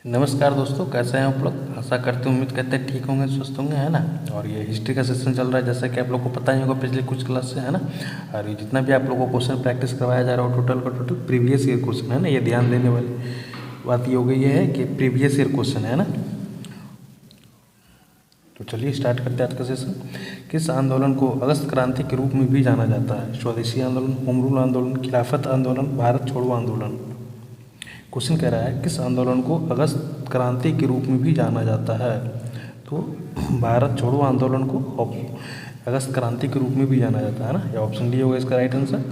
नमस्कार दोस्तों, कैसे हैं आप लोग। आशा करते हैं, उम्मीद करते हैं ठीक होंगे, स्वस्थ होंगे, है ना। और ये हिस्ट्री का सेशन चल रहा है, जैसा कि आप लोग को पता ही होगा पिछले कुछ क्लास से, है ना। और ये जितना भी आप लोगों को क्वेश्चन प्रैक्टिस करवाया जा रहा है टोटल का टोटल प्रीवियस ईयर क्वेश्चन है ना। ये ध्यान देने वाली बात ये हो गई है कि प्रीवियस ईयर क्वेश्चन है ना। तो चलिए स्टार्ट करते हैं आज का सेशन। किस आंदोलन को अगस्त क्रांति के रूप में भी जाना जाता है? स्वदेशी आंदोलन, होम रूल आंदोलन, खिलाफत आंदोलन, भारत छोड़ो आंदोलन। क्वेश्चन कह रहा है किस आंदोलन को अगस्त क्रांति के रूप में भी जाना जाता है? तो भारत छोड़ो आंदोलन को अगस्त क्रांति के रूप में भी जाना जाता है ना। ये ऑप्शन डी होगा इसका राइट आंसर।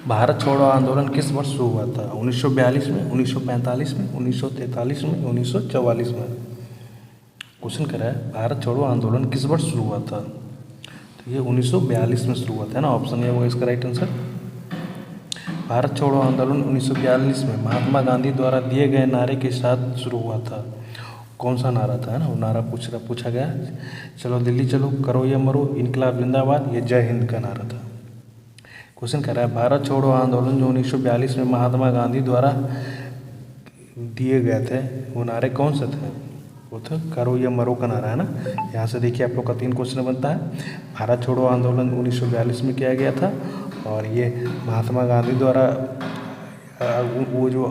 भारत छोड़ो आंदोलन किस वर्ष शुरू हुआ था? 1942 में, 1945 में, 1943 में, 1944 में। क्वेश्चन कह रहा है भारत छोड़ो आंदोलन किस वर्ष शुरू हुआ था? तो ये 1942 में शुरू हुआ था ना। ऑप्शन ए होगा इसका राइट आंसर। भारत छोड़ो आंदोलन 1942 में महात्मा गांधी द्वारा दिए गए नारे के साथ शुरू हुआ था। कौन सा नारा था, है ना। वो नारा पूछा गया, चलो दिल्ली चलो, करो या मरो, इनकलाब जिंदाबाद, ये जय हिंद का नारा था। क्वेश्चन कह रहा है भारत छोड़ो आंदोलन जो 1942 में महात्मा गांधी द्वारा दिए गए थे, वो नारे कौन से थे? वो था करो या मरो का नारा, है ना। यहाँ से देखिए आप लोग का 3 क्वेश्चन बनता है। भारत छोड़ो आंदोलन 1942 में किया गया था, और ये महात्मा गांधी द्वारा वो जो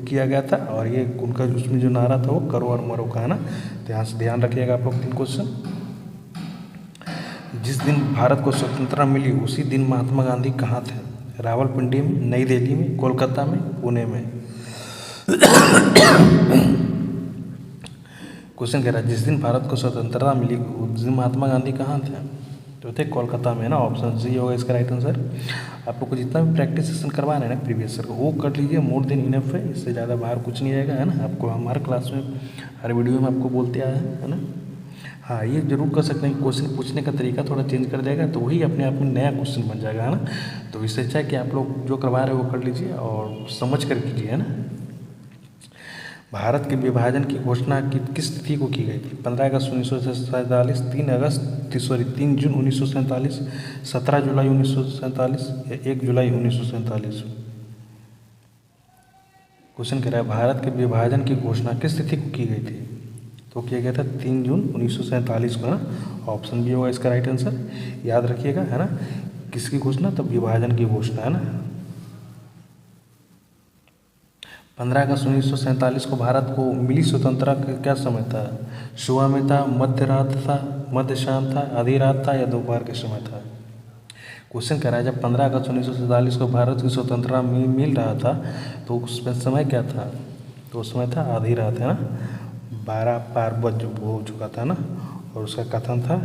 किया गया था, और ये उनका उसमें जो नारा था वो करो और मरो का, है ना। तो यहाँ से ध्यान रखिएगा आप लोग 3 क्वेश्चन। जिस दिन भारत को स्वतंत्रता मिली उसी दिन महात्मा गांधी कहाँ थे? रावलपिंडी में, नई दिल्ली में, कोलकाता में, पुणे में। क्वेश्चन कह रहा है जिस दिन भारत को स्वतंत्रता मिली उस दिन महात्मा गांधी कहाँ थे? तो थे कोलकाता में ना। ऑप्शन सी होगा इसका राइट आंसर। आप लोग को जितना भी प्रैक्टिस सेशन करवा रहे हैं ना प्रीवियस ईयर को, वो कर लीजिए, मोर देन इनफ है। इससे ज़्यादा बाहर कुछ नहीं आएगा, है ना। आपको हमारे क्लास में हर वीडियो में आपको बोलते आया है ना। हाँ, ये जरूर कर सकते हैं, क्वेश्चन पूछने का तरीका थोड़ा चेंज कर देगा तो वही अपने आप में नया क्वेश्चन बन जाएगा, है ना। तो इससे अच्छा है कि आप लोग जो करवा रहे हो वो कर लीजिए और समझ कर कीजिए, है ना। भारत के विभाजन की घोषणा किस तिथि को की गई थी? 15 अगस्त 1947, 3 जून 1947, 17 जुलाई 1947 या 1 जुलाई 1947। क्वेश्चन कह रहा है भारत के विभाजन की घोषणा किस तिथि को की गई थी? तो किया गया था 3 जून 1947 को, है ना। ऑप्शन बी होगा इसका राइट आंसर। याद रखिएगा, है ना। किसकी घोषणा? तब विभाजन की घोषणा, है ना। 15 अगस्त 1947 को भारत को मिली स्वतंत्रता का क्या समय था? सुबह में था, मध्य रात था, मध्य शाम था, आधी रात था या दोपहर के समय था? क्वेश्चन कह रहा है जब 15 अगस्त 1947 को भारत की स्वतंत्रता मिल रहा था तो उसमें समय क्या था? तो उसमें था आधी रात, है ना। 12 पार बज हो चुका था ना। और उसका कथन था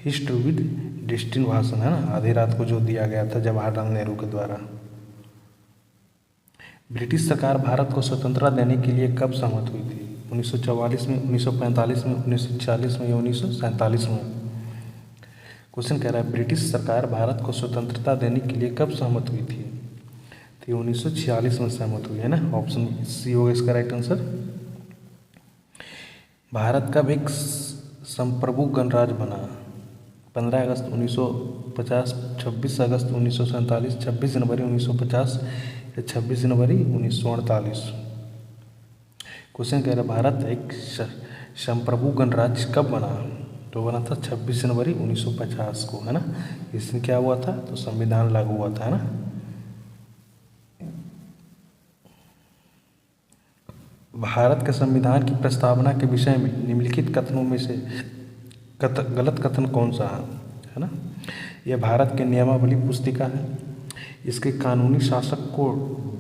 हिस्ट्री विद डेस्टिन भाषण, है ना। आधी रात को जो दिया गया था जवाहरलाल नेहरू के द्वारा। ब्रिटिश सरकार भारत को स्वतंत्रता देने के लिए कब सहमत हुई थी? 1944 में, 1945 में, 1946 में या 1947 में? क्वेश्चन कह रहा है ब्रिटिश सरकार भारत को स्वतंत्रता देने के लिए कब सहमत हुई थी? तो 1946 में सहमत हुई, है ना। ऑप्शन सी होगा इसका राइट आंसर। भारत कब एक संप्रभु गणराज्य बना? 15 अगस्त 1950, 26 अगस्त 1947, 26 जनवरी 1950 या 26 जनवरी 1948? क्वेश्चन कह रहा है भारत एक संप्रभु गणराज्य कब बना? तो बना था 26 जनवरी 1950 को, है ना। इस दिन क्या हुआ था? तो संविधान लागू हुआ था, है ना। भारत के संविधान की प्रस्तावना के विषय में निम्नलिखित कथनों में से गलत कथन कौन सा है ना। यह भारत के नियमावली पुस्तिका है, इसके कानूनी शासक को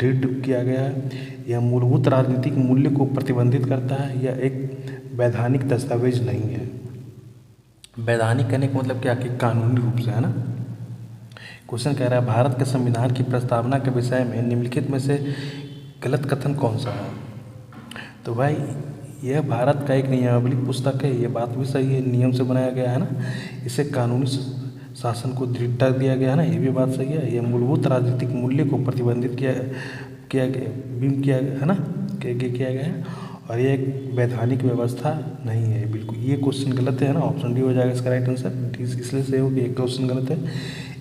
दृढ़ किया गया है, यह मूलभूत राजनीतिक मूल्य को प्रतिबंधित करता है, यह एक वैधानिक दस्तावेज नहीं है। वैधानिक कहने का मतलब क्या कि कानूनी रूप से, है ना। क्वेश्चन कह रहा है भारत के संविधान की प्रस्तावना के विषय में निम्नलिखित में से गलत कथन कौन सा है? तो भाई यह भारत का एक नियमावली पुस्तक है, ये बात भी सही है, नियम से बनाया गया है ना। इसे कानूनी शासन को दृढ़ता दिया गया है ना, ये भी बात सही है। यह मूलभूत राजनीतिक मूल्य को प्रतिबंधित किया गया है ना, किया गया है, और ये एक वैधानिक व्यवस्था नहीं है। बिल्कुल ये क्वेश्चन गलत है ना। ऑप्शन डी हो जाएगा इसका राइट आंसर। इसलिए से हो कि एक क्वेश्चन गलत है,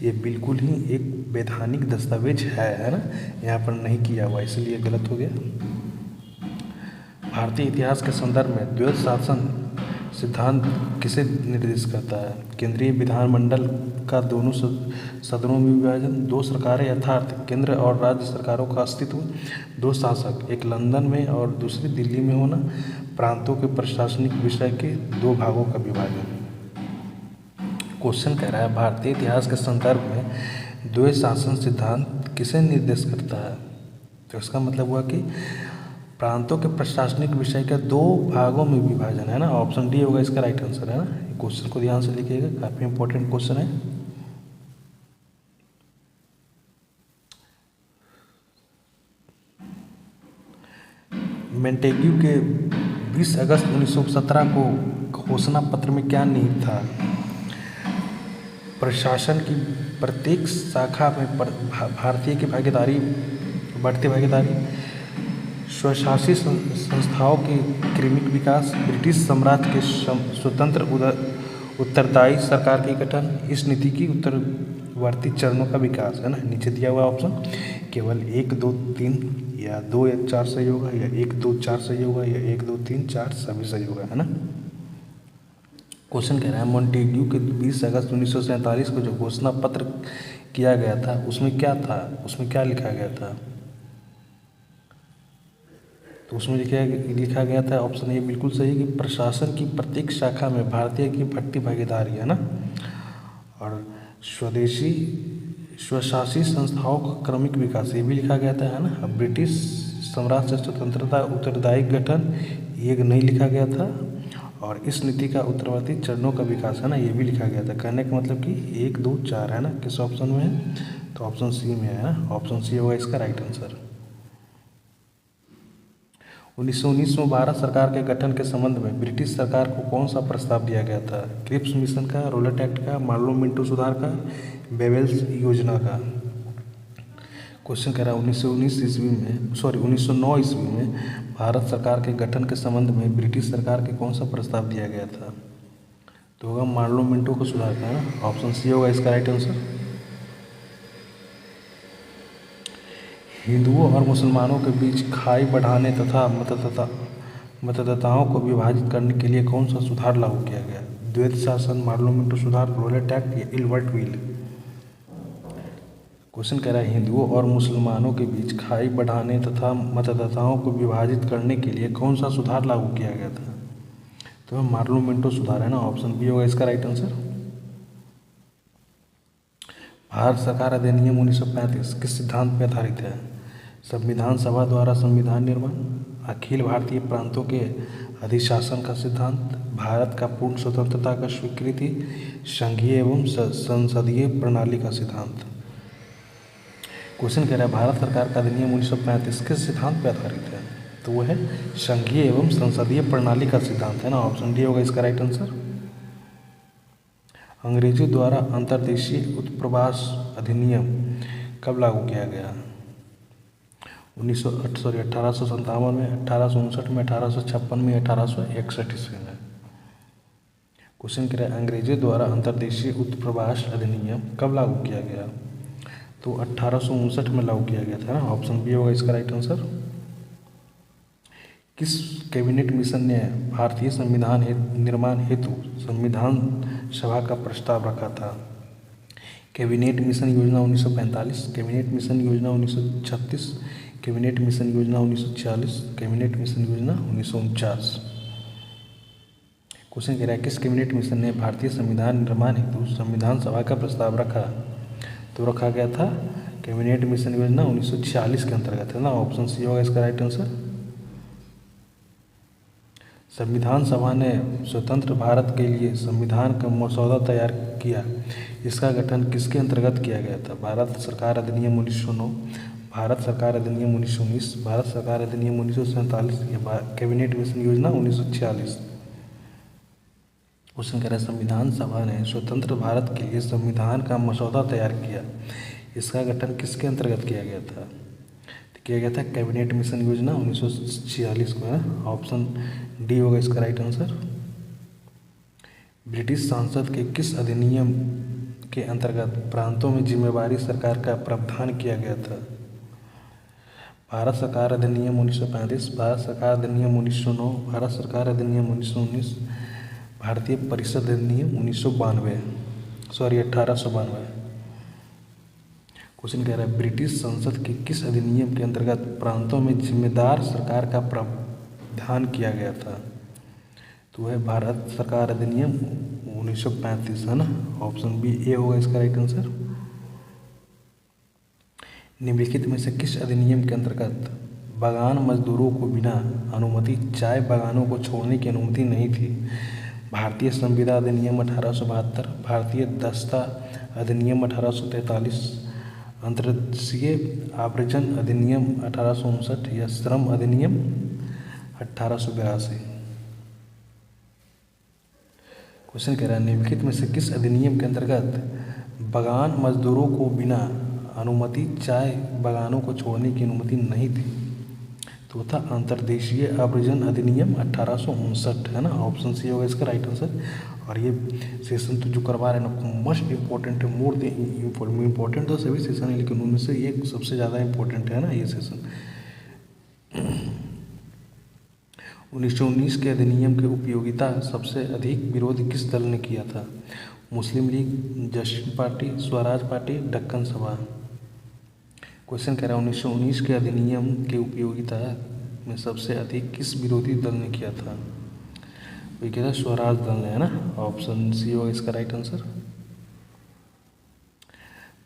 ये बिल्कुल ही एक वैधानिक दस्तावेज है ना। यहाँ पर नहीं किया हुआ इसलिए गलत हो गया। भारतीय इतिहास के संदर्भ में द्वैध शासन सिद्धांत किसे निर्देशित करता है? केंद्रीय विधानमंडल का दोनों सदनों में विभाजन, दो सरकारें यथार्थ केंद्र और राज्य सरकारों का अस्तित्व, दो शासक, एक लंदन में और दूसरी दिल्ली में होना, प्रांतों के प्रशासनिक विषय के दो भागों का विभाजन। क्वेश्चन कह रहा है भारतीय इतिहास के संदर्भ में द्वैध शासन सिद्धांत किसे निर्देश करता है? तो इसका मतलब हुआ कि प्रांतों के प्रशासनिक विषय के दो भागों में विभाजन, है ना। ऑप्शन डी होगा इसका राइट आंसर, है ना। क्वेश्चन को ध्यान से लिखिएगा, काफी इंपॉर्टेंट क्वेश्चन है। मेंटेग्यू के 20 अगस्त 1917 को घोषणा पत्र में क्या निहित था? प्रशासन की प्रत्येक शाखा में भारतीय की भागीदारी, बढ़ती भागीदारी, स्वशासी संस्थाओं के क्रमिक विकास, ब्रिटिश साम्राज्य के स्वतंत्र उत्तरदायी सरकार के गठन, इस नीति की उत्तरवर्ती चरणों का विकास, है ना। नीचे दिया हुआ ऑप्शन केवल 1, 2, 3 या 2 या 4 सही होगा, या 1, 2, 4 सही होगा, या 1, 2, 3, 4 सभी सही होगा, है ना। क्वेश्चन कह रहा है मोंटेग्यू के 20 अगस्त 1947 को जो घोषणा पत्र किया गया था उसमें क्या था, उसमें क्या लिखा गया था? तो उसमें लिखा गया था, ऑप्शन ए बिल्कुल सही, कि प्रशासन की प्रत्येक शाखा में भारतीय की बढ़ती भागीदारी, है ना, और स्वशासी संस्थाओं का क्रमिक विकास, ये भी लिखा गया था, है ना। ब्रिटिश साम्राज्य से स्वतंत्रता उत्तरदायी गठन, ये नहीं लिखा गया था, और इस नीति का उत्तरवर्ती चरणों का विकास, है ना, ये भी लिखा गया था। कहने का मतलब कि 1, 2, 4, है ना। किस ऑप्शन में है? तो ऑप्शन सी में है ना। ऑप्शन सी होगा इसका राइट आंसर। 1919 में भारत सरकार के गठन के संबंध में ब्रिटिश सरकार को कौन सा प्रस्ताव दिया गया था? क्रिप्स मिशन का, रोलेट एक्ट का, मार्लो मिंटो सुधार का, बेवेल्स योजना का। क्वेश्चन कह रहा है 1909 ईस्वी में भारत सरकार के गठन के संबंध में ब्रिटिश सरकार के कौन सा प्रस्ताव दिया गया था? तो होगा मार्लो मिंटो को सुधार का, है ना। ऑप्शन सी होगा इसका राइट आंसर। हिंदुओं और मुसलमानों के बीच खाई बढ़ाने तथा मतदाताओं को विभाजित करने के लिए कौन सा सुधार लागू किया गया? द्वैध शासन, मार्लो मिंटो सुधार, रोलेट एक्ट या इल्बर्ट विल। क्वेश्चन कह रहा है हिंदुओं और मुसलमानों के बीच खाई बढ़ाने तथा मतदाताओं को विभाजित करने के लिए कौन सा सुधार लागू किया गया था? तो मार्लो मिंटो सुधार, है ना। ऑप्शन बी होगा इसका राइट आंसर। भारत सरकार अधिनियम 1935 किस सिद्धांत पर आधारित है? संविधान सभा द्वारा संविधान निर्माण, अखिल भारतीय प्रांतों के अधिशासन का सिद्धांत, भारत का पूर्ण स्वतंत्रता का स्वीकृति, संघीय एवं संसदीय प्रणाली का सिद्धांत। क्वेश्चन कह रहा है भारत सरकार का अधिनियम 1935 किस सिद्धांत पर आधारित है? तो वो है संघीय एवं संसदीय प्रणाली का सिद्धांत, है ना। ऑप्शन डी होगा इसका राइट आंसर। अंग्रेजों द्वारा अंतर्देशीय उत्प्रवास अधिनियम कब लागू किया गया? 1857 में, 1859 में, 1856 में, 1861 ईस्वी में। क्वेश्चन कह रहा है अंग्रेजों द्वारा अंतर्देशीय उत्प्रवास अधिनियम कब लागू किया गया? तो 1859 में लागू किया गया था ना। ऑप्शन बी होगा इसका राइट आंसर। किस कैबिनेट मिशन ने भारतीय संविधान निर्माण हेतु संविधान सभा का प्रस्ताव रखा था? कैबिनेट मिशन योजना 1945, कैबिनेट मिशन योजना 1936, कैबिनेट मिशन योजना 1946, कैबिनेट मिशन योजना 1949। क्वेश्चन कह रहा है किस कैबिनेट मिशन ने भारतीय संविधान निर्माण हेतु संविधान सभा का प्रस्ताव रखा? तो रखा गया था कैबिनेट मिशन योजना 1946 के अंतर्गत, है ना। ऑप्शन सी होगा इसका राइट आंसर। संविधान सभा ने स्वतंत्र भारत के लिए संविधान का मसौदा तैयार किया, इसका गठन किसके अंतर्गत किया गया था? भारत सरकार अधिनियम 1909, भारत सरकार अधिनियम 1919, भारत सरकार अधिनियम 1947 या कैबिनेट मिशन योजना 1946। क्वेश्चन कह रहा है संविधान सभा ने स्वतंत्र भारत के लिए संविधान का मसौदा तैयार किया, इसका गठन किसके अंतर्गत किया गया था? किया गया था कैबिनेट मिशन योजना 1946 को, है ना। ऑप्शन डी होगा इसका राइट आंसर। ब्रिटिश संसद के किस अधिनियम के अंतर्गत प्रांतों में जिम्मेवारी सरकार का प्रावधान किया गया था? भारत सरकार अधिनियम 1935, भारत सरकार अधिनियम 1909, भारत सरकार अधिनियम 1919, भारतीय परिषद अधिनियम 1892। क्वेश्चन कह रहा है ब्रिटिश संसद के किस अधिनियम के अंतर्गत प्रांतों में जिम्मेदार सरकार का प्रावधान किया गया था? तो है भारत सरकार अधिनियम 1935, है ना। ऑप्शन बी ए होगा इसका राइट आंसर। निम्नलिखित में से किस अधिनियम के अंतर्गत बागान मजदूरों को बिना अनुमति चाय बागानों को छोड़ने की अनुमति नहीं थी? भारतीय संविदा अधिनियम 1872, भारतीय दस्ता अधिनियम 1843, अंतर्देशीय आव्रजन अधिनियम 1859 या श्रम अधिनियम 1882। क्वेश्चन कह रहा है निम्नलिखित में से किस अधिनियम के अंतर्गत बागान मजदूरों को बिना अनुमति चाय बागानों को छोड़ने की अनुमति नहीं थी? तो था अंतर्देशीय आव्रजन अधिनियम 1859, है ना। ऑप्शन सी होगा इसका राइट आंसर। और ये सेशन तो जो करवा रहे हैं ना मस्ट इम्पोर्टेंट है, मोर देन इम्पोर्टेंट तो सभी सेशन है, लेकिन उनमें से ये सबसे ज़्यादा इम्पोर्टेंट है ना ये सेशन। 1919 के अधिनियम की उपयोगिता सबसे अधिक विरोध किस दल ने किया था? Muslim League, Justice Party, Swaraj Party, Deccan Sabha. Question कह रहा है 1919 के अधिनियम की उपयोगिता में सबसे अधिक किस विरोधी दल ने किया था? ये कह रहा है स्वराज दल ने, है ना। ऑप्शन सी होगा इसका राइट आंसर।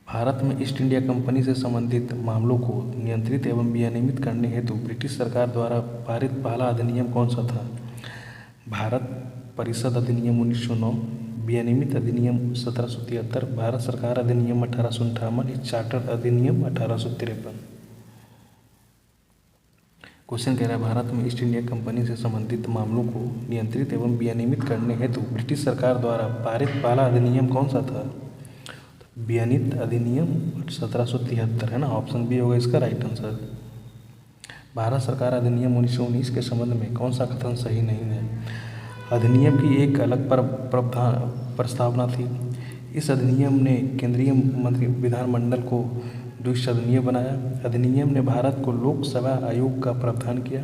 भारत में ईस्ट इंडिया कंपनी से संबंधित मामलों को नियंत्रित एवं विनियमित करने हेतु ब्रिटिश सरकार द्वारा पारित पहला अधिनियम कौन सा था? भारत परिषद अधिनियम 1909, विनियमित अधिनियम 1773, भारत सरकार अधिनियम 1858, चार्टर अधिनियम 1853। क्वेश्चन कह रहा है भारत में ईस्ट इंडिया कंपनी से संबंधित मामलों को नियंत्रित एवं विनियमित करने हेतु ब्रिटिश सरकार द्वारा पारित पहला अधिनियम कौन सा था? विनियमित अधिनियम 1773, है ना। ऑप्शन बी होगा इसका राइट आंसर। भारत सरकार अधिनियम 1919 के संबंध में कौन सा कथन सही नहीं है? अधिनियम की एक अलग प्रस्तावना थी। इस अधिनियम ने केंद्रीय मंत्री विधानमंडल को द्विसदनीय बनाया। अधिनियम ने भारत को लोकसेवा आयोग का प्रावधान किया।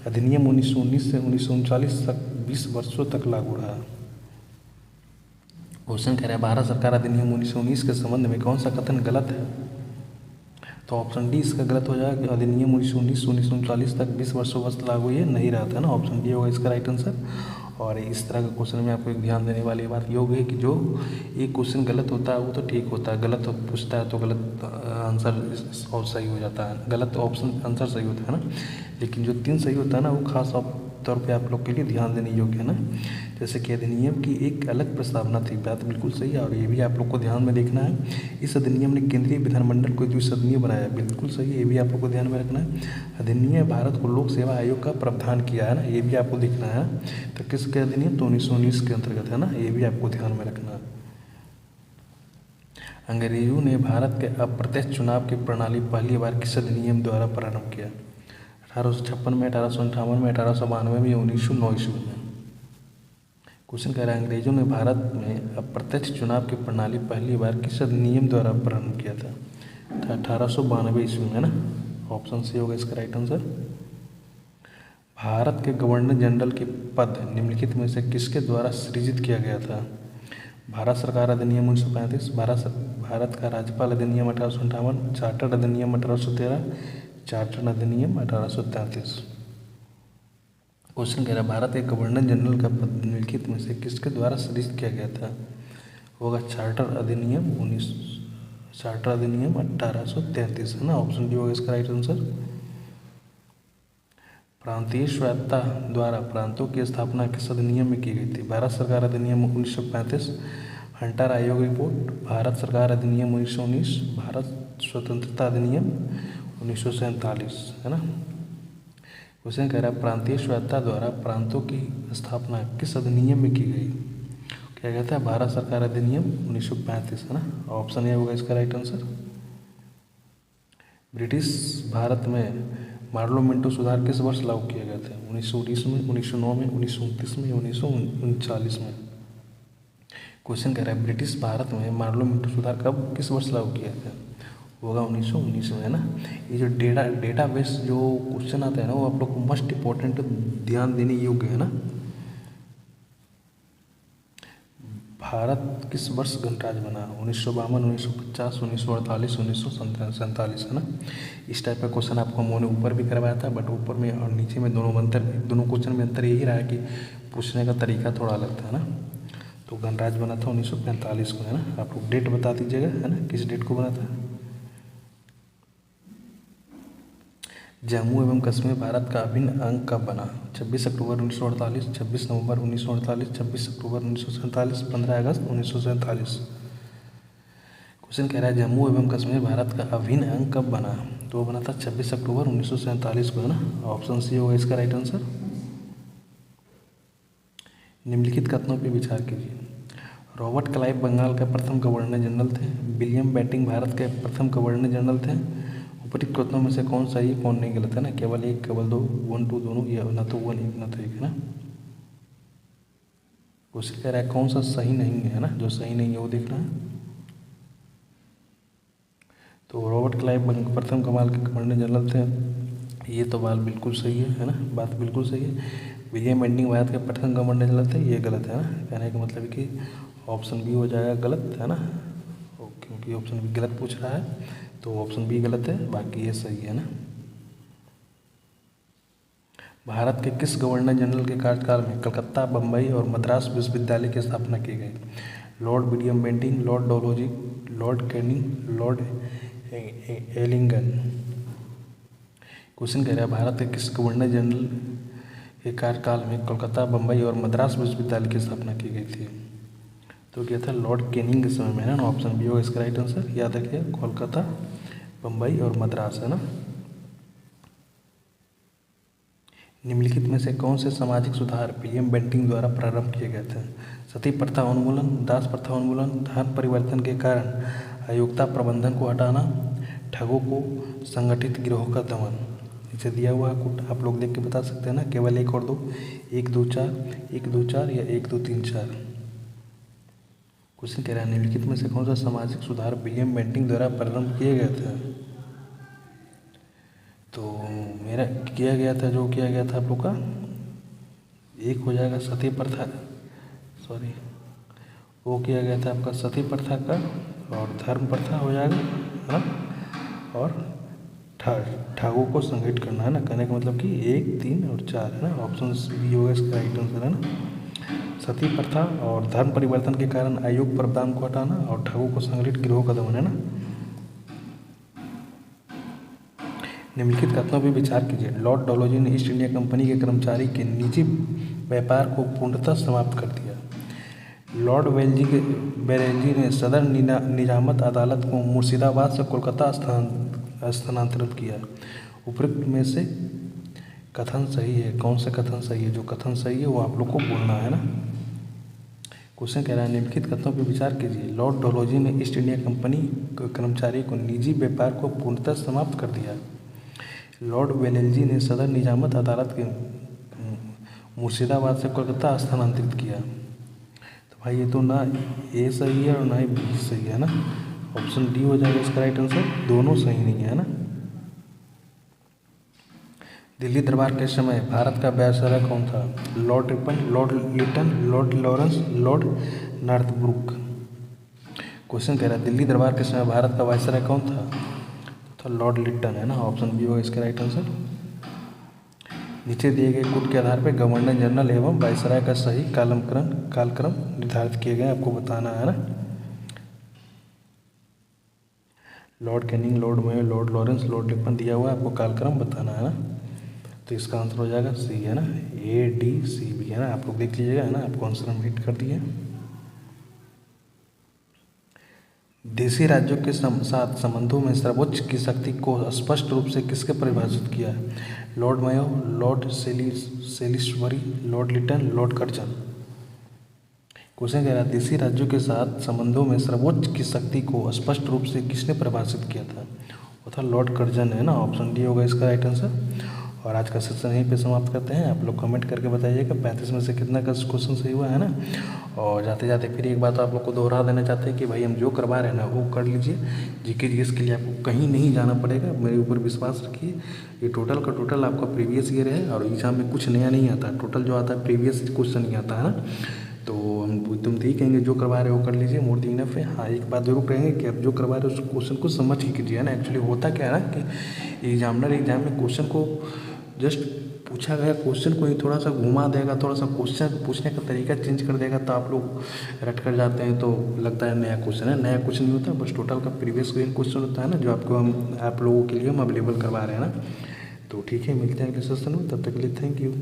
अधिनियम 1919 से 1939 तक 20 वर्षों तक लागू रहा। क्वेश्चन कह रहा है भारत सरकार अधिनियम 1919 के संबंध में कौन सा कथन गलत है? तो ऑप्शन डी इसका गलत हो जाएगा कि अधिनियम 1919 से 1939 तक 20 वर्षों बस लागू ये नहीं रहा था ना। ऑप्शन डी होगा इसका राइट आंसर। और इस तरह के क्वेश्चन में आपको एक ध्यान देने वाली बात ये होगी कि जो एक क्वेश्चन गलत होता है वो तो ठीक होता है, गलत पूछता है तो गलत आंसर और सही हो जाता है, गलत ऑप्शन आंसर सही होता है ना। लेकिन जो 3 सही होता है ना वो खास तौर पे आप लोग के लिए ध्यान देने योग्य है ना। जैसे कि अधिनियम की एक अलग प्रस्तावना थी, बात बिल्कुल सही है और ये भी आप लोग को ध्यान में देखना है। इस अधिनियम ने केंद्रीय विधानमंडल को द्विसदनीय बनाया, बिल्कुल सही है, ये भी आप लोग को ध्यान में रखना है। अधिनियम भारत को लोक सेवा आयोग का प्रावधान किया है ना, ये भी आपको देखना है। तो किसके अधिनियम? तो 1919 के अंतर्गत है ना, ये भी आपको ध्यान में रखना है। अंग्रेजों ने भारत के अप्रत्यक्ष चुनाव की प्रणाली पहली बार किस अधिनियम द्वारा प्रारंभ किया? 1856 में, 1858 में, 1892 में, 1909 ईस्वी में। क्वेश्चन कह रहा है अंग्रेजों ने भारत में अप्रत्यक्ष चुनाव की प्रणाली पहली बार किस अधिनियम द्वारा प्रारंभ किया था? 1892 ईस्वी में, है ना। ऑप्शन सी होगा इसका राइट आंसर। भारत के गवर्नर जनरल के पद निम्नलिखित में से किसके द्वारा सृजित किया गया था? भारत सरकार अधिनियम 1935, भारत का राज्यपाल अधिनियम 1858, चार्टर अधिनियम 1813, चार्टर अधिनियम 1833। क्वेश्चन कह रहा है भारत के गवर्नर जनरल का पद निम्नलिखित में से किसके द्वारा सृजित किया गया था? होगा चार्टर अधिनियम 1833, है ना। ऑप्शन डी होगा इसका राइट आंसर। प्रांतीय स्वायत्तता द्वारा प्रांतों की स्थापना किस अधिनियम में की गई थी? भारत सरकार अधिनियम 1935, हंटर आयोग रिपोर्ट, भारत सरकार अधिनियम 1919, भारत स्वतंत्रता अधिनियम 1947, है ना। क्वेश्चन कह रहा है प्रांतीय स्वायत्तता द्वारा प्रांतों की स्थापना किस अधिनियम में की गई? क्या कहता है? भारत सरकार अधिनियम 1935, है ना। ऑप्शन ए होगा इसका राइट आंसर। ब्रिटिश भारत में पार्लियामेंटो सुधार किस वर्ष लागू किए गए थे? 1919 में, 1909 में, 1929 में, 1939 में। क्वेश्चन कह रहा है ब्रिटिश भारत में पार्लियामेंटो सुधार कब किस वर्ष लागू किया गया? होगा 1919 में, है ना। ये जो डेटाबेस जो क्वेश्चन आता है ना, वो आप लोग को मस्ट इम्पोर्टेंट ध्यान देने योग्य है ना। भारत किस वर्ष गणराज्य बना? 1952, 1950, 1948, 1947, है ना। इस टाइप का क्वेश्चन आपको हमने ऊपर भी करवाया था, बट ऊपर में और नीचे में दोनों क्वेश्चन में अंतर यही रहा है कि पूछने का तरीका थोड़ा अलग था, है ना। तो गणराज्य बना था 1945 को, है ना। आप लोग डेट बता दीजिएगा, है ना, किस डेट को बना था। जम्मू एवं कश्मीर भारत का अभिन्न अंग कब बना? 26 अक्टूबर 1948, 26 नवंबर 1948, 26 अक्टूबर 1947, 15 अगस्त 1947। क्वेश्चन कह रहा है जम्मू एवं कश्मीर भारत का अभिन्न अंग कब बना? तो वो बना था 26 अक्टूबर 1947 को, है ना। ऑप्शन सी होगा इसका राइट आंसर। निम्नलिखित कथनों पर विचार कीजिए। रॉबर्ट क्लाइव बंगाल के प्रथम गवर्नर जनरल थे। विलियम बेंटिंक भारत के प्रथम गवर्नर जनरल थे। उपरोक्त कथनों में से कौन सही कौन नहीं गलत, है ना। केवल एक, केवल दो, 1 2 दोनों, या ना तो 1 1 ना तो 1, है ना। क्वेश्चन कह रहा है कौन सा सही नहीं है ना, जो सही नहीं है वो देखना है। तो रॉबर्ट क्लाइव प्रथम कमाल के गवर्नर जनरल थे, ये तो बात बिल्कुल सही है ना, बात बिल्कुल सही है। विलियम बेंटिंक भारत के प्रथम गवर्नर जनरल थे, ये गलत है ना। कहने का मतलब कि ऑप्शन बी हो जाएगा गलत, है ना। क्योंकि ऑप्शन बी गलत पूछ रहा है, तो ऑप्शन बी गलत है, बाकी ये सही है ना। भारत के किस गवर्नर जनरल के कार्यकाल में कलकत्ता, बम्बई और मद्रास विश्वविद्यालय की स्थापना की गई? Lord William Bentinck, Lord Dalhousie, Lord Canning, Lord Elgin. Question कह रहा है भारत के किस गवर्नर जनरल के कार्यकाल में कोलकाता, बम्बई और मद्रास विश्वविद्यालय की स्थापना की गई थी? तो क्या था? लॉर्ड कैनिंग के समय में, है ना। ऑप्शन बी होगा इसका राइट आंसर। याद रखिए, कोलकाता, बम्बई और मद्रास, है ना। निम्नलिखित में से कौन से सामाजिक सुधार विलियम बेंटिंक द्वारा प्रारंभ किए गए थे? सती प्रथा उन्मूलन, दास प्रथा उन्मूलन, धन परिवर्तन के कारण अयोग्यता प्रबंधन को हटाना, ठगों को संगठित गिरोह का दमन। इसे दिया हुआ आप लोग देख के बता सकते हैं ना। केवल एक और दो, 1 2 4, 1 2 4 या 1 2 3 4। क्वेश्चन कह रहा है निम्नलिखित में से कौन सा सामाजिक सुधार विलियम बेंटिंक द्वारा प्रारंभ किए गए थे? तो मेरा किया गया था, जो किया गया था आप लोग का, एक हो जाएगा सती प्रथा, सॉरी, वो किया गया था आपका सती प्रथा का, और धर्म प्रथा हो जाएगा, है ना। और ठाकुर को संगठित करना, है ना। कहने का मतलब कि 1 3 और 4, है ना। ऑप्शन बी होगा इसका राइट आंसर, है ना। सती प्रथा और धर्म परिवर्तन के कारण अयोग्य प्रावधान को हटाना और ठाकुर को संगठित गिरोह का दमन, है ना। निम्नलिखित कथनों पर विचार कीजिए। लॉर्ड डलहौजी ने ईस्ट इंडिया कंपनी के कर्मचारी के निजी व्यापार को पूर्णतः समाप्त कर दिया। लॉर्ड बेरेलजी ने सदर निजामत अदालत को मुर्शिदाबाद से कोलकाता स्थानांतरित किया। उपरोक्त में से कथन सही है? कौन सा कथन सही है? जो कथन सही है वो आप लोग को बोलना है ना। क्वेश्चन कह रहा है निम्नलिखित कथनों पर विचार कीजिए। लॉर्ड डलहौजी ने ईस्ट इंडिया कंपनी के कर्मचारी को निजी व्यापार को पूर्णतः समाप्त कर दिया। लॉर्ड वेलेंजी ने सदर निजामत अदालत के मुर्शिदाबाद से कोलकाता स्थानांतरित किया। तो भाई ये तो ना ए सही है और ना ही बी सही है ना। ऑप्शन डी हो जाएगा इसका राइट आंसर। दोनों सही नहीं है ना। दिल्ली दरबार के समय भारत का वायसराय कौन था? Lord Ripon, Lord Lytton, Lord Lawrence, Lord Northbrook. Question कह रहा है दिल्ली दरबार के समय भारत का वायसराय कौन था? तो लॉर्ड लिटन, है ना। ऑप्शन बी होगा इसका राइट आंसर। नीचे दिए गए गुट के आधार पर गवर्नर जनरल एवं वायसराय का सही कालक्रम निर्धारित किए गए, आपको बताना है ना। Lord Canning, Lord Mayo, Lord Lawrence, Lord Ripon दिया हुआ है, आपको कालक्रम बताना है ना। तो इसका आंसर हो जाएगा सी, है ना। ए डी सी बी, है ना। आप लोग देख लीजिएगा, है ना। आपको आंसर हम हिट कर दिए। देशी राज्यों के साथ संबंधों में सर्वोच्च की शक्ति को स्पष्ट रूप से किसके परिभाषित किया है? Lord Mayo, Lord Salisbury, Lord Lytton, Lord Curzon. Question कह रहा है देशी राज्यों के साथ संबंधों में सर्वोच्च की शक्ति को स्पष्ट रूप से किसने परिभाषित किया था? वो था लॉर्ड कर्जन, है ना। ऑप्शन डी होगा इसका राइट आंसर। और आज का सेशन यहीं पे समाप्त करते हैं। आप लोग कमेंट करके बताइएगा 35 में से कितना का क्वेश्चन सही हुआ है ना। और जाते जाते फिर एक बात आप लोग को दोहरा देना चाहते हैं कि भाई हम जो करवा रहे हैं ना वो कर लीजिए। जीके जीएस के लिए आपको कहीं नहीं जाना पड़ेगा, मेरे ऊपर विश्वास रखिए। ये टोटल का टोटल आपका प्रीवियस ईयर है और एग्जाम में कुछ नया नहीं आता, टोटल जो आता है प्रीवियस क्वेश्चन ही आता है ना। तो हम तुम तो ही कहेंगे जो करवा रहे हो कर लीजिए, मोर द इनफ है। हाँ, एक बात जरूर कहेंगे कि आप जो करवा रहे हो उस क्वेश्चन को समझ के कीजिए ना। एक्चुअली होता क्या है ना कि एग्जामिनर एग्जाम में क्वेश्चन को जस्ट पूछा गया क्वेश्चन को ही थोड़ा सा घुमा देगा, थोड़ा सा क्वेश्चन पूछने का तरीका चेंज कर देगा, तो आप लोग रट कर जाते हैं, तो लगता है नया क्वेश्चन है। नया कुछ नहीं होता, बस टोटल का प्रीवियस क्वेश्चन होता है ना, जो आपको हम आप लोगों के लिए हम अवेलेबल करवा रहे हैं ना। तो ठीक है, मिलते हैं अगले सेशन में, तब तक के लिए थैंक यू।